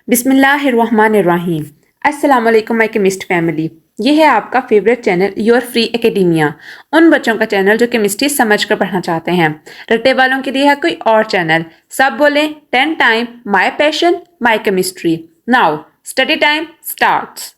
बिस्मिल्लाहिर्रहमानिर्रहीम। अस्सलाम वालेकुम माय केमिस्ट फैमिली। ये है आपका favourite channel your free academia. उन बच्चों का चैनल जो केमिस्ट्री समझ कर पढ़ना चाहते हैं। रट्टे वालों के लिए है कोई और चैनल। सब बोलें 10 time my passion my chemistry. Now study time starts.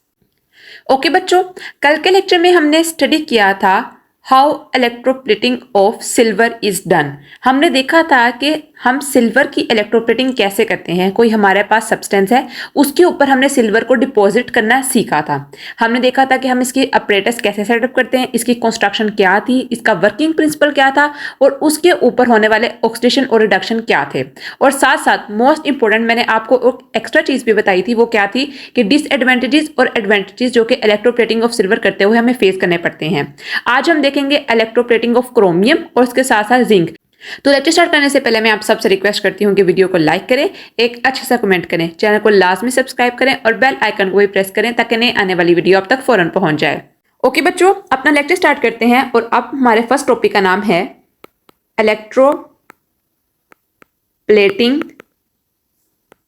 Okay बच्चों, कल के लेक्चर में हमने स्टडी किया था how electroplating of silver is done. हमने देखा था कि हम सिल्वर की इलेक्ट्रोप्लेटिंग कैसे करते हैं। कोई हमारे पास सब्सटेंस है, उसके ऊपर हमने सिल्वर को डिपॉजिट करना सीखा था। हमने देखा था कि हम इसकी अपरेटस कैसे सेटअप करते हैं, इसकी कंस्ट्रक्शन क्या थी, इसका वर्किंग प्रिंसिपल क्या था और उसके ऊपर होने वाले ऑक्सीडेशन और रिडक्शन क्या थे। और साथ साथ मोस्ट इंपॉर्टेंट मैंने आपको एक एक्स्ट्रा चीज भी बताई थी, वो क्या थी कि डिसएडवांटेजेस और एडवांटेजेस जो कि इलेक्ट्रोप्लेटिंग ऑफ सिल्वर करते हुए हमें फेस करने पड़ते हैं। आज हम देखेंगे इलेक्ट्रोप्लेटिंग ऑफ क्रोमियम और उसके साथ साथ जिंक। तो लेक्चर स्टार्ट करने से पहले मैं आप सबसे रिक्वेस्ट करती हूँ कि वीडियो को लाइक करें, एक अच्छा सा कमेंट करें, चैनल को लाजमी सब्सक्राइब करें और बेल आइकन को भी प्रेस करें ताकि नई आने वाली वीडियो आप तक फौरन पहुंच जाए। ओके बच्चों, अपना लेक्चर स्टार्ट करते हैं और अब हमारे फर्स्ट टॉपिक का नाम है इलेक्ट्रोप्लेटिंग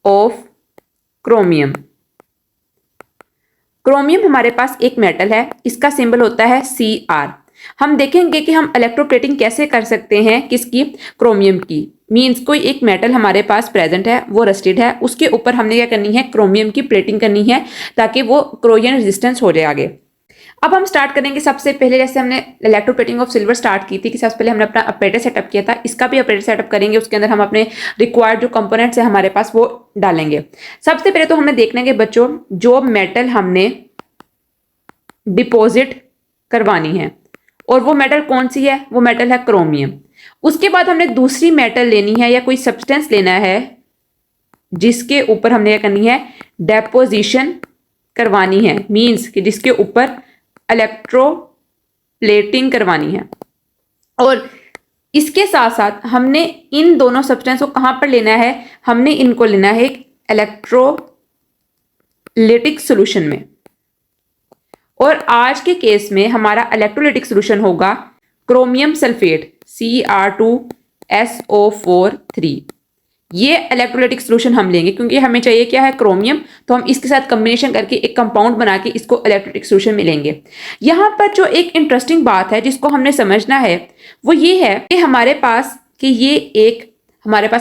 ऑफ क्रोमियम। क्रोमियम हमारे पास एक मेटल है, इसका सिंबल होता है Cr। हम देखेंगे कि हम इलेक्ट्रोप्लेटिंग कैसे कर सकते हैं किसकी, क्रोमियम की। मींस कोई एक मेटल हमारे पास प्रेजेंट है, वो रस्टेड है, उसके ऊपर हमने क्या करनी है, क्रोमियम की प्लेटिंग करनी है ताकि वो क्रोजन रेजिस्टेंस हो जाए आगे। अब हम स्टार्ट करेंगे सबसे पहले, जैसे हमने इलेक्ट्रोप्लेटिंग ऑफ सिल्वर स्टार्ट की थी कि सबसे पहले हमने अपना अपरेटर सेटअप किया था, इसका भी अपरेटर सेटअप करेंगे। उसके अंदर हम अपने रिक्वायर्ड जो कंपोनेंट्स है हमारे पास वो डालेंगे। सबसे पहले तो हमें देखना है कि बच्चों जो मेटल हमने डिपॉजिट करवानी है और वो मेटल कौन सी है, वो मेटल है क्रोमियम। उसके बाद हमने दूसरी मेटल लेनी है या कोई सब्सटेंस लेना है जिसके ऊपर हमने क्या करनी है, डेपोजिशन करवानी है। मींस कि जिसके ऊपर इलेक्ट्रोप्लेटिंग करवानी है। और इसके साथ साथ हमने इन दोनों सब्सटेंस को कहां पर लेना है, हमने इनको लेना है एक इलेक्ट्रोलाइटिक सॉल्यूशन में। और आज के केस में हमारा इलेक्ट्रोलाइटिक सॉल्यूशन होगा क्रोमियम सल्फेट Cr2SO4 3। ये इलेक्ट्रोलाइटिक सॉल्यूशन हम लेंगे क्योंकि हमें चाहिए क्या है, क्रोमियम। तो हम इसके साथ कॉम्बिनेशन करके एक कंपाउंड बना के इसको इलेक्ट्रोलाइटिक सॉल्यूशन में लेंगे। यहां पर जो एक इंटरेस्टिंग बात है जिसको हमने समझना है वो ये है कि हमारे पास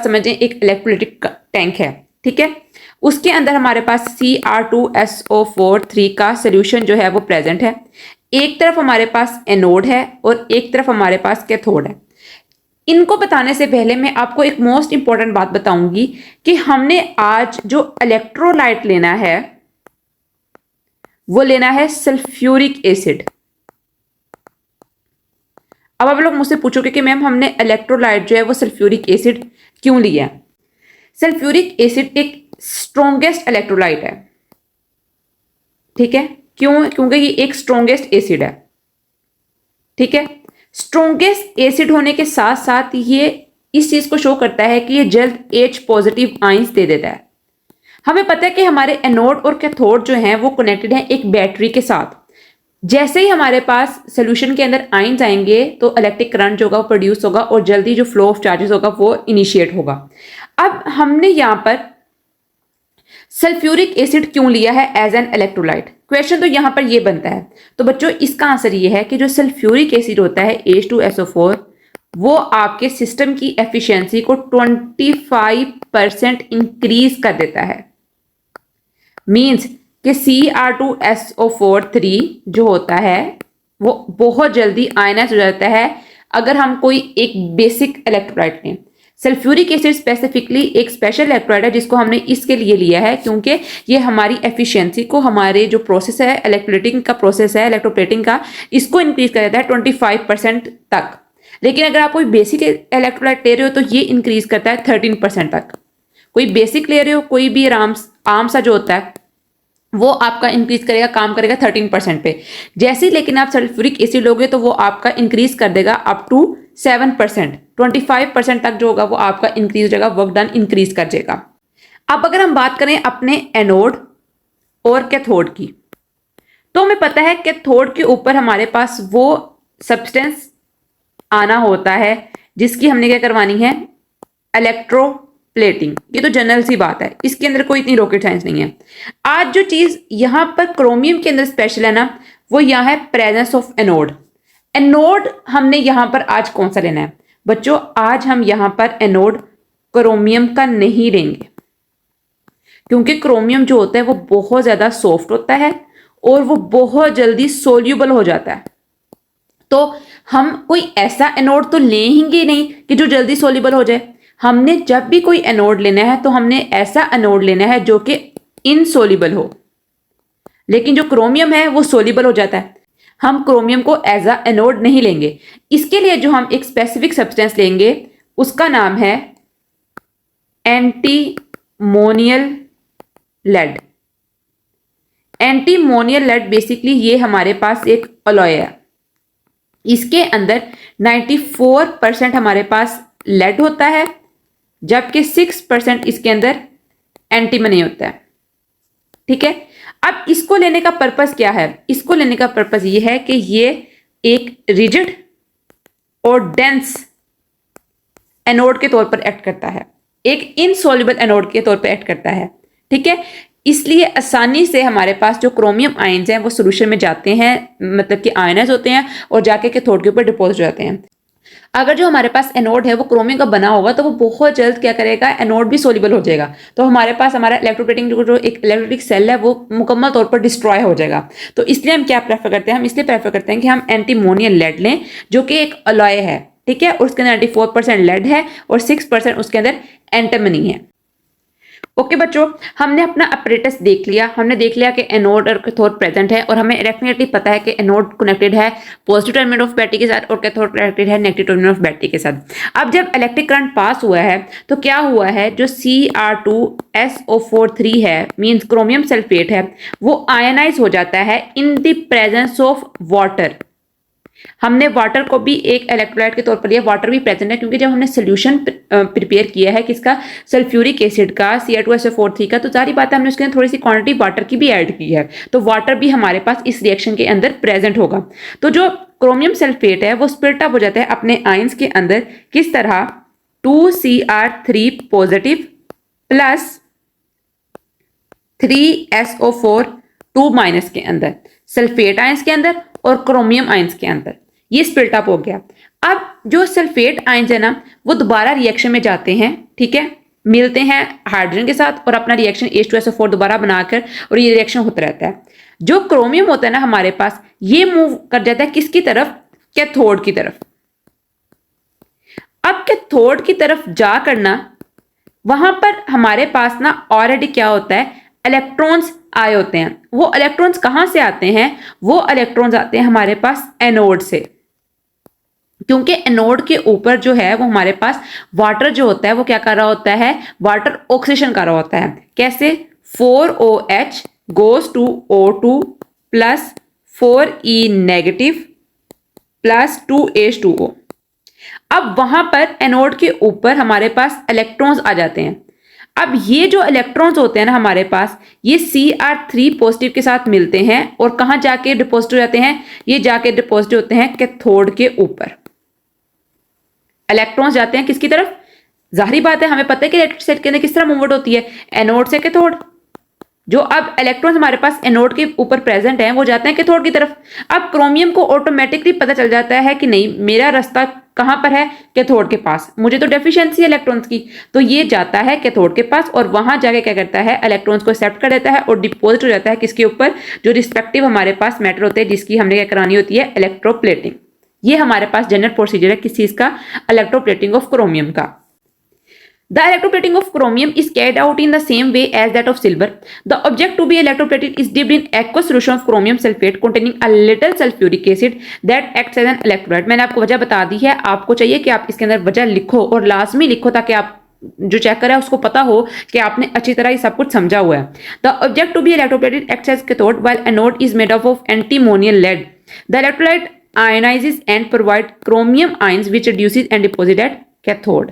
समझें एक इलेक्ट्रोलाइटिक टैंक है, ठीक है। उसके अंदर हमारे पास Cr2SO4 3 का सोल्यूशन जो है वो प्रेजेंट है। एक तरफ हमारे पास एनोड है और एक तरफ हमारे पास कैथोड है। इनको बताने से पहले मैं आपको एक मोस्ट इंपॉर्टेंट बात बताऊंगी कि हमने आज जो इलेक्ट्रोलाइट लेना है वो लेना है सल्फ्यूरिक एसिड। अब आप लोग मुझसे पूछोगे कि मैम हमने इलेक्ट्रोलाइट जो है वो सल्फ्यूरिक एसिड क्यों लिया। सल्फ्यूरिक एसिड एक स्ट्रॉन्गेस्ट इलेक्ट्रोलाइट है, ठीक है। क्यों? क्योंकि ये एक स्ट्रॉन्गेस्ट एसिड है, ठीक है। स्ट्रॉन्गेस्ट एसिड होने के साथ साथ ये इस चीज को शो करता है कि ये जल्द H पॉजिटिव आयंस दे देता है। हमें पता है कि हमारे एनोड और कैथोड जो हैं वो कनेक्टेड हैं एक बैटरी के साथ। जैसे ही हमारे पास सोल्यूशन के अंदर आयंस आएंगे तो इलेक्ट्रिक करंट जो होगा वो प्रोड्यूस होगा और जल्दी जो फ्लो ऑफ चार्जेस होगा वो इनिशिएट होगा। अब हमने यहां पर सल्फ्यूरिक एसिड क्यों लिया है एज एन इलेक्ट्रोलाइट, क्वेश्चन तो यहां पर ये बनता है। तो बच्चों इसका आंसर ये है कि जो सल्फ्यूरिक एसिड होता है H2SO4 वो आपके सिस्टम की एफिशिएंसी को 25% इंक्रीज कर देता है। मींस कि Cr2SO4 3 जो होता है वो बहुत जल्दी आयनाइज हो जाता है अगर हम कोई एक बेसिक इलेक्ट्रोलाइट लें। सल्फ्यूरिक एसिड स्पेसिफिकली एक स्पेशल इलेक्ट्रोलाइट है जिसको हमने इसके लिए लिया है क्योंकि ये हमारी एफिशिएंसी को, हमारे जो प्रोसेस है इलेक्ट्रोलाइटिंग का प्रोसेस है इलेक्ट्रोप्लेटिंग का, इसको इंक्रीज कर देता है 25% तक। लेकिन अगर आप कोई बेसिक इलेक्ट्रोलाइट ले रहे हो तो ये इंक्रीज करता है 13% तक। कोई बेसिक ले रहे हो, कोई भी आम सा जो होता है वो आपका इंक्रीज करेगा, काम करेगा 13% पे। जैसे ही लेकिन आप सल्फ्यूरिक एसिड लोगे तो वो आपका इंक्रीज कर देगा अप टू 7%, 25% तक जो होगा वो आपका इंक्रीज हो जाएगा, वर्क डन इंक्रीज कर जाएगा। अब अगर हम बात करें अपने एनोड और कैथोड की, तो हमें पता है कैथोड के ऊपर हमारे पास वो सब्सटेंस आना होता है जिसकी हमने क्या करवानी है, इलेक्ट्रो प्लेटिंग। ये तो जनरल सी बात है, इसके अंदर कोई इतनी रॉकेट साइंस नहीं है। आज जो चीज यहां पर क्रोमियम के अंदर स्पेशल है ना, वो यहां है प्रेजेंस ऑफ एनोड। एनोड हमने यहां पर आज कौन सा लेना है बच्चों? आज हम यहां पर एनोड क्रोमियम का नहीं लेंगे, क्योंकि क्रोमियम जो होता है वो बहुत ज्यादा सॉफ्ट होता है और वो बहुत जल्दी सोल्यूबल हो जाता है। तो हम कोई ऐसा एनोड तो लेंगे नहीं कि जो जल्दी सोल्यूबल हो जाए। हमने जब भी कोई एनोड लेना है तो हमने ऐसा एनोड लेना है जो कि इनसोल्यूबल हो, लेकिन जो क्रोमियम है वो सोल्यूबल हो जाता है। हम क्रोमियम को एज अ एनोड नहीं लेंगे। इसके लिए जो हम एक स्पेसिफिक सब्सटेंस लेंगे उसका नाम है antimonial lead. Antimonial lead basically ये हमारे पास एक अलॉय है। इसके अंदर 94% हमारे पास लेड होता है, जबकि 6% इसके अंदर एंटीमनी होता है। ठीक है, अब इसको लेने का पर्पस क्या है? इसको लेने का पर्पस ये है कि ये एक रिजिड और डेंस एनोड के तौर पर एक्ट करता है, एक इनसॉल्युबल एनोड के तौर पर एक्ट करता है। ठीक है, इसलिए आसानी से हमारे पास जो क्रोमियम आयंस हैं वो सोल्यूशन में जाते हैं, मतलब कि आयनाइज होते हैं और जाके कैथोड के ऊपर डिपोजिट हो जाते हैं। अगर जो हमारे पास एनोड है वो क्रोमियम का बना होगा तो वो बहुत जल्द क्या करेगा, एनोड भी सोल्यूबल हो जाएगा। तो हमारे पास हमारा इलेक्ट्रोप्लेटिंग जो एक इलेक्ट्रिक सेल है वो मुकम्मल तौर पर डिस्ट्रॉय हो जाएगा। तो इसलिए हम क्या प्रेफर करते हैं? हम इसलिए प्रेफर करते हैं कि हम एंटीमोनियल लेड लें, जो कि एक अलॉय है। ठीक है, उसके अंदर 94% लेड है और 6% उसके अंदर एंटीमनी है। ओके बच्चों, हमने अपना अपरेटस देख लिया। हमने देख लिया कि एनोड और कैथोड प्रेजेंट है और हमें डेफिनेटली पता है कि एनोड कनेक्टेड है पॉजिटिव टर्मिनल ऑफ बैटरी के साथ और कैथोड कनेक्टेड है नेगेटिव टर्मिनल ऑफ बैटरी के साथ। अब जब इलेक्ट्रिक करंट पास हुआ है तो क्या हुआ है, जो Cr2SO43 है मींस क्रोमियम सल्फेट है, वो आयनाइज हो जाता है in the presence of water. हमने वाटर को भी एक इलेक्ट्रोलाइट के तौर पर लिया। वाटर भी प्रेजेंट है क्योंकि जब हमने सोल्यूशन प्रिपेयर किया है किसका, सल्फ्यूरिक एसिड का, Cr2SO43 का, तो सारी बात है हमने उसके अंदर थोड़ी सी क्वांटिटी वाटर की भी ऐड की है, तो वाटर भी हमारे पास इस रिएक्शन के अंदर प्रेजेंट होगा। तो जो क्रोमियम सल्फेट है वो स्प्लिट अप हो जाता है अपने आयंस के अंदर। किस तरह? 2Cr3 positive plus 3SO4 2 minus के अंदर, सल्फेट आयंस के अंदर और क्रोमियम आयंस के अंदर, ये स्प्लिट अप हो गया। अब जो सल्फेट आयंस है ना वो दोबारा रिएक्शन में जाते हैं। ठीक है, मिलते हैं हाइड्रोजन के साथ और अपना रिएक्शन H2SO4 दोबारा बनाकर, और ये रिएक्शन होता रहता है। जो क्रोमियम होता है ना हमारे पास, ये मूव कर जाता है किसकी तरफ? कैथोड की तरफ। अब कैथोड की तरफ जा करना, वहां पर हमारे पास ना ऑलरेडी क्या होता है, इलेक्ट्रॉन्स आए होते हैं। वो इलेक्ट्रॉन्स कहां से आते हैं? वो इलेक्ट्रॉन्स आते हैं हमारे पास एनोड से, क्योंकि एनोड के ऊपर जो है वो हमारे पास वाटर जो होता है वो क्या कर रहा होता है, वाटर ऑक्सीडेशन कर रहा होता है। कैसे? 4OH goes to O2 plus 4E negative plus 2H2O। अब वहां पर एनोड के ऊपर हमारे पास इलेक्ट्रॉन्स आ जाते हैं। अब ये जो इलेक्ट्रॉन्स होते हैं ना हमारे पास, ये Cr3 पॉजिटिव के साथ मिलते हैं और कहां जाके डिपॉजिट हो जाते हैं? ये जाके डिपॉजिट होते हैं कैथोड के ऊपर। इलेक्ट्रॉन्स जाते हैं किसकी तरफ? जाहिर बात है, हमें पता है कि इलेक्ट्रिक सेल के अंदर किस तरह मूवमेंट होती है, एनोड से कैथोड। जो अब इलेक्ट्रॉन्स हमारे पास एनोड के ऊपर प्रेजेंट हैं वो जाते हैं कैथोड की तरफ। अब क्रोमियम को ऑटोमेटिकली पता चल जाता है कि नहीं, मेरा रास्ता कहां पर है? कैथोड के पास। मुझे तो डेफिशिएंसी है इलेक्ट्रॉन्स की, तो ये जाता है कैथोड के पास और वहां जाके क्या करता है, इलेक्ट्रॉन्स को एक्सेप्ट कर देता है और डिपॉजिट हो जाता है किसके ऊपर? जो रिस्पेक्टिव हमारे पास मेटल होते हैं जिसकी हमने क्या करानी होती है, इलेक्ट्रोप्लेटिंग। ये हमारे पास जनरल प्रोसीजर है किस चीज का? इलेक्ट्रोप्लेटिंग ऑफ क्रोमियम का। The electroplating of chromium is carried out in the same way as that of silver. The object to be electroplated is dipped in aqueous solution of chromium sulfate containing a little sulfuric acid that acts as an electrolyte. मैंने आपको वजह बता दी है, आपको चाहिए कि आप इसके अंदर वजह लिखो और लाजमी लिखो ताकि आप जो चेक कर रहा है उसको पता हो कि आपने अच्छी तरह ये सब कुछ समझा हुआ है। The object to be electroplated acts as cathode while anode is made up of antimonial lead. The electrolyte ionizes and provides chromium ions which reduces and deposit at cathode.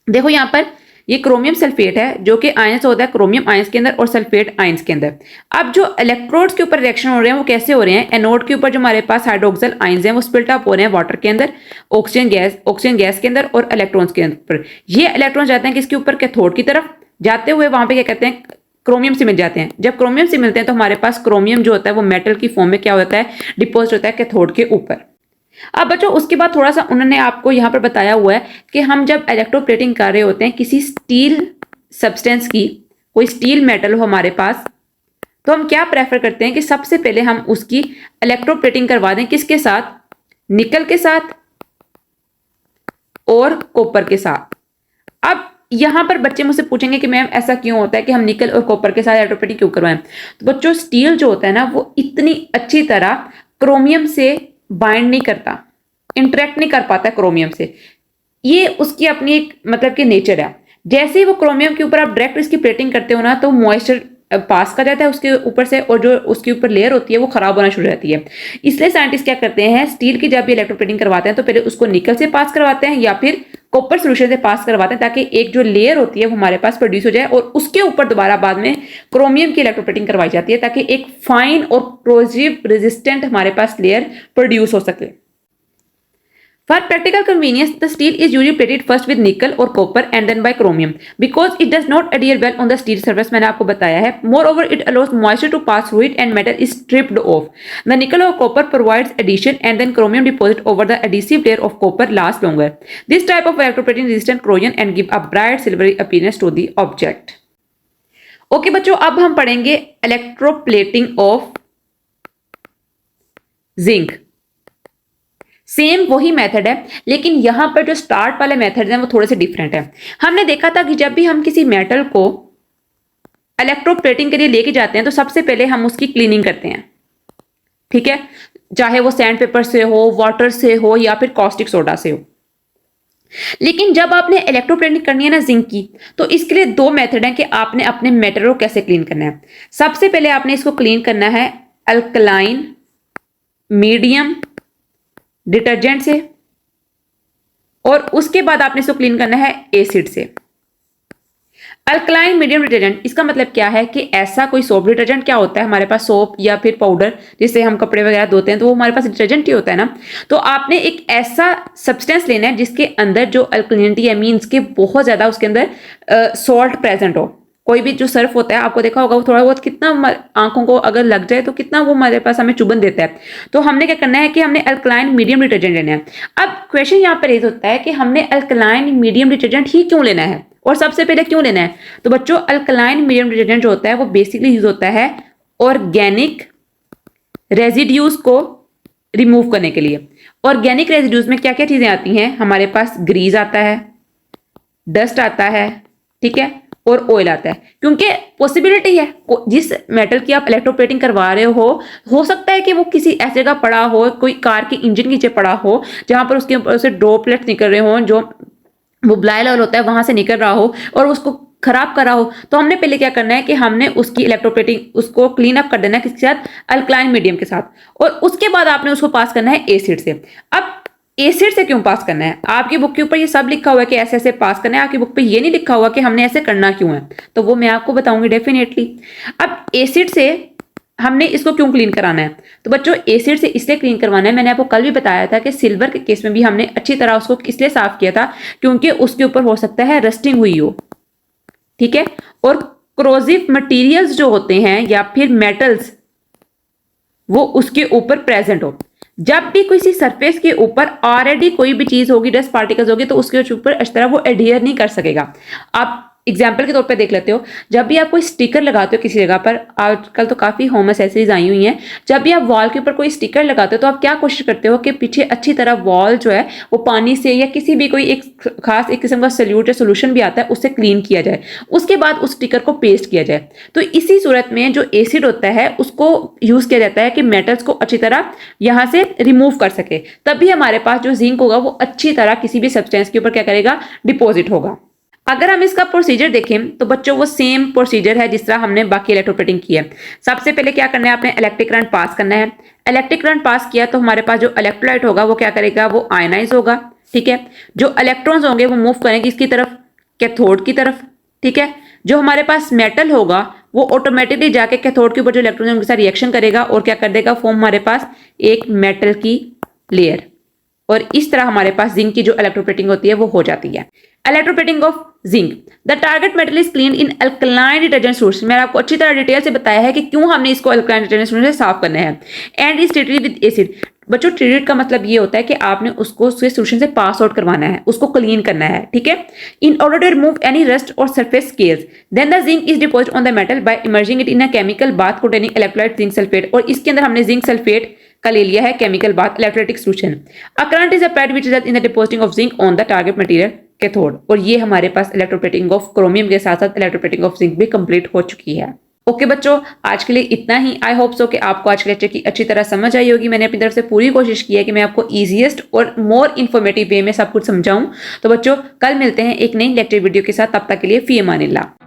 देखो यहां पर ये क्रोमियम सल्फेट है जो कि ions होता है chromium ions के अंदर और सल्फेट आयंस के अंदर। अब जो इलेक्ट्रोड्स के ऊपर रिएक्शन हो रहे हैं वो कैसे हो रहे हैं, एनोड के ऊपर जो हमारे पास हाइड्रोक्सिल आयंस हैं वो स्प्लिट अप हो रहे हैं वाटर के अंदर, ऑक्सीजन गैस के अंदर और इलेक्ट्रॉन्स के ऊपर। ये इलेक्ट्रॉन जाते हैं किसके ऊपर, कैथोड की तरफ, जाते हुए वहां पे क्या कहते हैं क्रोमियम से मिल जाते हैं। जब क्रोमियम से मिलते हैं तो हमारे पास क्रोमियम जो होता है वो मेटल की फॉर्म में क्या होता है, डिपोजिट होता है कैथोड के ऊपर। अब बच्चों उसके बाद थोड़ा सा उन्होंने आपको यहाँ पर बताया हुआ है कि हम जब इलेक्ट्रोप्लेटिंग कर रहे होते हैं किसी स्टील सब्सटेंस की, कोई स्टील मेटल हो हमारे पास, तो हम क्या प्रेफर करते हैं कि सबसे पहले हम उसकी इलेक्ट्रोप्लेटिंग करवा दें, किसके साथ, निकल के साथ और कॉपर के साथ। अब यहां पर बच्चे मुझसे पूछेंगे कि मैम ऐसा क्यों होता है कि हम निकल और कॉपर के साथ इलेक्ट्रोप्लेटिंग क्यों करवाएं। तो बच्चों स्टील जो होता है ना वो इतनी अच्छी तरह क्रोमियम से बाइंड नहीं करता, इंटरेक्ट नहीं कर पाता क्रोमियम से, ये उसकी अपनी एक मतलब कि नेचर है। जैसे ही वो क्रोमियम के ऊपर आप डायरेक्ट इसकी प्लेटिंग करते हो ना तो मॉइस्चर पास कर जाता है उसके ऊपर से और जो उसके ऊपर लेयर होती है वो खराब होना शुरू हो जाती है। इसलिए साइंटिस्ट क्या करते हैं, स्टील की जब भी इलेक्ट्रोप्लेटिंग करवाते हैं तो पहले उसको निकल से पास करवाते हैं या फिर कॉपर सोल्यूशन से पास करवाते हैं ताकि एक जो लेयर होती है वो हमारे पास प्रोड्यूस हो जाए और उसके ऊपर दोबारा बाद में क्रोमियम की इलेक्ट्रोप्लेटिंग करवाई जाती है ताकि एक फाइन और कोरोसिव रेजिस्टेंट हमारे पास लेयर प्रोड्यूस हो सके। For practical convenience, the steel is usually plated first with nickel or copper and then by chromium because it does not adhere well on the steel surface. मैंने आपको बताया है। Moreover, it allows moisture to pass through it and metal is stripped off. The nickel or copper provides adhesion and then chromium deposit over the adhesive layer of copper lasts longer. This type of electroplating resistant corrosion and give a bright silvery appearance to the object. Okay बच्चों, अब हम पढ़ेंगे electroplating of zinc। Same वही method है लेकिन यहां पर जो स्टार्ट वाले मेथड हैं वो थोड़े से डिफरेंट है। हमने देखा था कि जब भी हम किसी मेटल को इलेक्ट्रोप्लेटिंग के लिए लेके जाते हैं तो सबसे पहले हम उसकी क्लीनिंग करते हैं, ठीक है, चाहे वो सैंड पेपर से हो, वाटर से हो या फिर कॉस्टिक सोडा से हो। लेकिन जब आपने इलेक्ट्रोप्लेटिंग करनी है ना जिंक की, तो इसके लिए दो मेथड है कि आपने अपने मेटल को कैसे क्लीन करना है। सबसे पहले आपने इसको क्लीन करना है अल्कलाइन मीडियम डिटर्जेंट से और उसके बाद आपने इसको क्लीन करना है एसिड से। अल्कलाइन मीडियम डिटर्जेंट, इसका मतलब क्या है कि ऐसा कोई सोप डिटर्जेंट क्या होता है, हमारे पास सोप या फिर पाउडर जिससे हम कपड़े वगैरह धोते हैं तो वो हमारे पास डिटर्जेंट ही होता है ना। तो आपने एक ऐसा सब्सटेंस लेना है जिसके अंदर जो अल्कलिनिटी है, मीन्स के बहुत ज्यादा उसके अंदर सॉल्ट प्रेजेंट हो। कोई भी जो सर्फ होता है आपको देखा होगा वो थोड़ा बहुत कितना आंखों को अगर लग जाए तो कितना वो हमारे पास हमें चुभन देता है। तो हमने क्या करना है कि हमने अल्कलाइन मीडियम डिटर्जेंट लेना है। अब क्वेश्चन यहाँ पर रेज होता है कि हमने अल्कलाइन मीडियम डिटर्जेंट ही क्यों लेना है और सबसे पहले क्यों लेना है। तो बच्चों अल्कलाइन मीडियम डिटर्जेंट जो होता है वो बेसिकली यूज होता है ऑर्गेनिक रेजिड्यूज को रिमूव करने के लिए। ऑर्गेनिक रेजिड्यूज में क्या क्या चीजें आती हैं, हमारे पास ग्रीज आता है, डस्ट आता है, ठीक है, और ऑयल आता है। क्योंकि पॉसिबिलिटी है जिस मेटल की आप इलेक्ट्रोप्लेटिंग करवा रहे हो सकता है कि वो किसी ऐसी जगह पड़ा हो, कोई कार के इंजन के नीचे पड़ा हो जहां पर उसके ऊपर से ड्रॉपलेट्स निकल रहे हो, जो वो ब्लाई लेवल होता है वहां से निकल रहा हो और उसको खराब कर रहा हो। तो हमने पहले क्या करना है कि हमने उसकी इलेक्ट्रोप्लेटिंग उसको क्लीन अप कर देना है किसके साथ, अल्कलाइन मीडियम के साथ, और उसके बाद आपने उसको पास करना है एसिड से। अब एसिड से क्यों पास करना है, आपकी बुक के ऊपर ये सब लिखा हुआ है कि ऐसे ऐसे पास करना है, आपकी बुक पे ये नहीं लिखा हुआ कि हमने ऐसे करना क्यों है, तो वो मैं आपको बताऊंगी डेफिनेटली। अब एसिड से हमने इसको क्यों क्लीन कराना है, तो बच्चों एसिड से इसलिए क्लीन करवाना है, मैंने आपको कल भी बताया था कि सिल्वर के केस में भी हमने अच्छी तरह उसको इसलिए साफ किया था क्योंकि उसके ऊपर हो सकता है रस्टिंग हुई हो, ठीक है, और क्रोजिव मटेरियल्स जो होते हैं या फिर मेटल्स वो उसके ऊपर प्रेजेंट हो। जब भी किसी सरफेस के ऊपर ऑलरेडी कोई भी चीज होगी, डस्ट पार्टिकल्स होगी, तो उसके ऊपर इस तरह वो एडहियर नहीं कर सकेगा। आप एग्जाम्पल के तौर पे देख लेते हो, जब भी आप कोई स्टिकर लगाते हो किसी जगह पर, आजकल तो काफी होम एसेसरीज आई हुई हैं, जब भी आप वॉल के ऊपर कोई स्टिकर लगाते हो तो आप क्या कोशिश करते हो कि पीछे अच्छी तरह वॉल जो है वो पानी से या किसी भी कोई एक खास एक किस्म का सल्यूट या सोल्यूशन भी आता है उससे क्लीन किया जाए, उसके बाद उस स्टिकर को पेस्ट किया जाए। तो इसी सूरत में जो एसिड होता है उसको यूज किया जाता है कि मेटल्स को अच्छी तरह यहां से रिमूव कर सके, तभी हमारे पास जो जिंक होगा वो अच्छी तरह किसी भी सब्सटेंस के ऊपर क्या करेगा, डिपॉजिट होगा। अगर हम इसका प्रोसीजर देखें तो बच्चों वो सेम प्रोसीजर है जिस तरह हमने बाकी इलेक्ट्रोप्लेटिंग की है। सबसे पहले क्या करना है, आपने इलेक्ट्रिक करंट पास करना है। इलेक्ट्रिक करंट पास किया तो हमारे पास जो इलेक्ट्रोलाइट होगा वो क्या करेगा, वो आयनाइज होगा, ठीक है। जो इलेक्ट्रॉन्स होंगे वो मूव करेंगे इसकी तरफ, कैथोड की तरफ, ठीक है। जो हमारे पास मेटल होगा वो ऑटोमेटिकली जाके कैथोड के ऊपर जो इलेक्ट्रॉन है उनके साथ रिएक्शन करेगा और क्या कर देगा, फॉर्म हमारे पास एक मेटल की लेयर। और इस तरह हमारे पास जिंक की जो इलेक्ट्रोप्लेटिंग होती है वो हो जाती है। Electroplating of zinc, the target metal is clean in alkaline detergent source. मैंने आपको अच्छी तरह डिटेल से बताया है कि क्यों हमने इसको अल्कलाइन डिटर्जेंट सोर्स से साफ करना है। And is treated with acid. बच्चों ट्रीटेड का मतलब ये होता है कि आपने उसको उसके सोल्यूशन से पास आउट करवाना है, उसको क्लीन करना है, ठीक है। In order to remove any rust और surface scales, then the zinc is deposited on the metal by emerging it in a chemical bath containing electrolyte zinc sulphate. और इसके अंदर हमने जिंक सल्फेट का ले लिया है chemical bath electrolytic solution. A current is applied which result in the depositing of zinc on the target material cathode. और ये हमारे पास इलेक्ट्रोप्लेटिंग ऑफ क्रोमियम के साथ साथ इलेक्ट्रोप्लेटिंग ऑफ जिंक भी कंप्लीट हो चुकी है। ओके बच्चों, आज के लिए इतना ही। आई होप सो कि आपको आज के लेक्चर की अच्छी तरह समझ आई होगी। मैंने अपनी तरफ से पूरी कोशिश की है कि मैं आपको ईजीएस्ट और मोर इन्फॉर्मेटिव वे में सब कुछ समझाऊं। तो बच्चों कल मिलते हैं एक नई लेक्चर वीडियो के साथ, तब तक के लिए फी अमानिल्लाह।